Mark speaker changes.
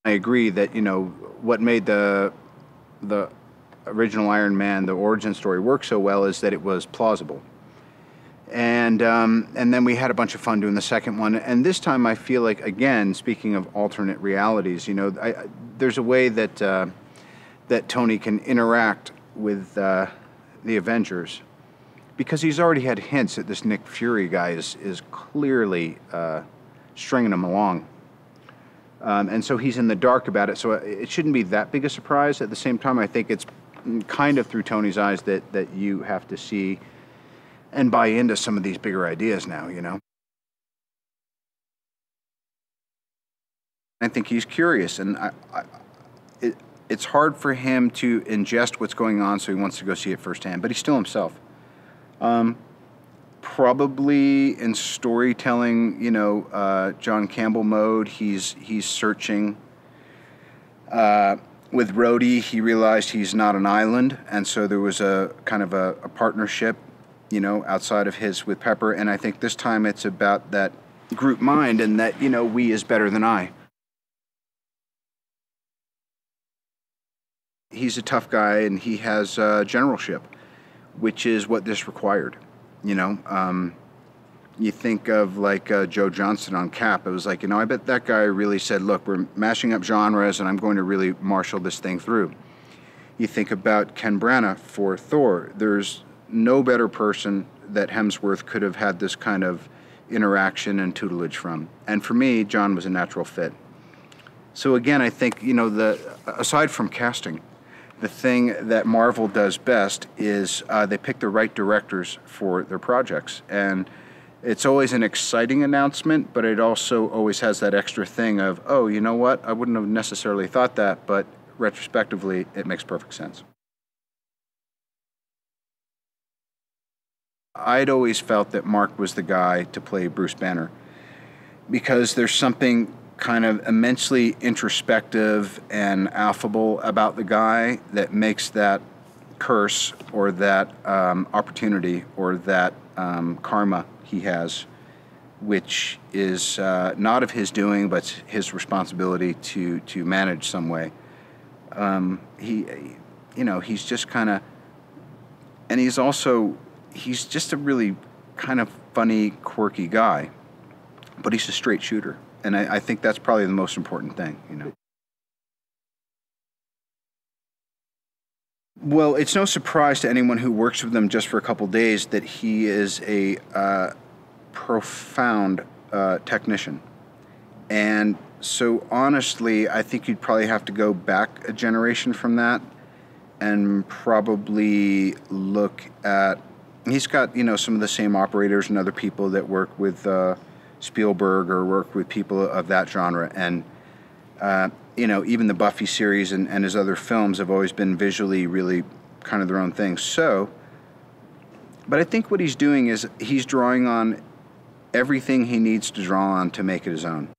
Speaker 1: I agree that, what made the original Iron Man, the origin story, work so well is that it was plausible. And then we had a bunch of fun doing the second one. And this time I feel like, again, speaking of alternate realities, there's a way that that Tony can interact with the Avengers, because he's already had hints that this Nick Fury guy is clearly stringing him along. And so he's in the dark about it, so it shouldn't be that big a surprise. At the same time, I think it's kind of through Tony's eyes that you have to see and buy into some of these bigger ideas now. I think he's curious, and it's hard for him to ingest what's going on, so he wants to go see it firsthand, but he's still himself. Probably in storytelling, John Campbell mode, he's searching. With Rhodey, he realized he's not an island, and so there was a kind of a partnership, outside of his with Pepper, and I think this time it's about that group mind and that, we is better than I. He's a tough guy, and he has generalship, which is what this required. You think of like Joe Johnston on Cap. It was like, I bet that guy really said, look, we're mashing up genres and I'm going to really marshal this thing through. You think about Ken Branagh for Thor. There's no better person that Hemsworth could have had this kind of interaction and tutelage from. And for me, John was a natural fit. So again, I think, aside from casting, the thing that Marvel does best is they pick the right directors for their projects. And it's always an exciting announcement, but it also always has that extra thing of, oh, you know what? I wouldn't have necessarily thought that, but retrospectively, it makes perfect sense. I'd always felt that Mark was the guy to play Bruce Banner, because there's something kind of immensely introspective and affable about the guy that makes that curse or that opportunity or that karma he has, which is not of his doing, but his responsibility to manage some way. He's just kind of, and he's just a really kind of funny, quirky guy, but he's a straight shooter. And I think that's probably the most important thing. Well, it's no surprise to anyone who works with him just for a couple days that he is a profound technician. And so honestly, I think you'd probably have to go back a generation from that and probably look at, he's got, some of the same operators and other people that work with Spielberg or work with people of that genre. And, even the Buffy series and his other films have always been visually really kind of their own thing. So, but I think what he's doing is he's drawing on everything he needs to draw on to make it his own.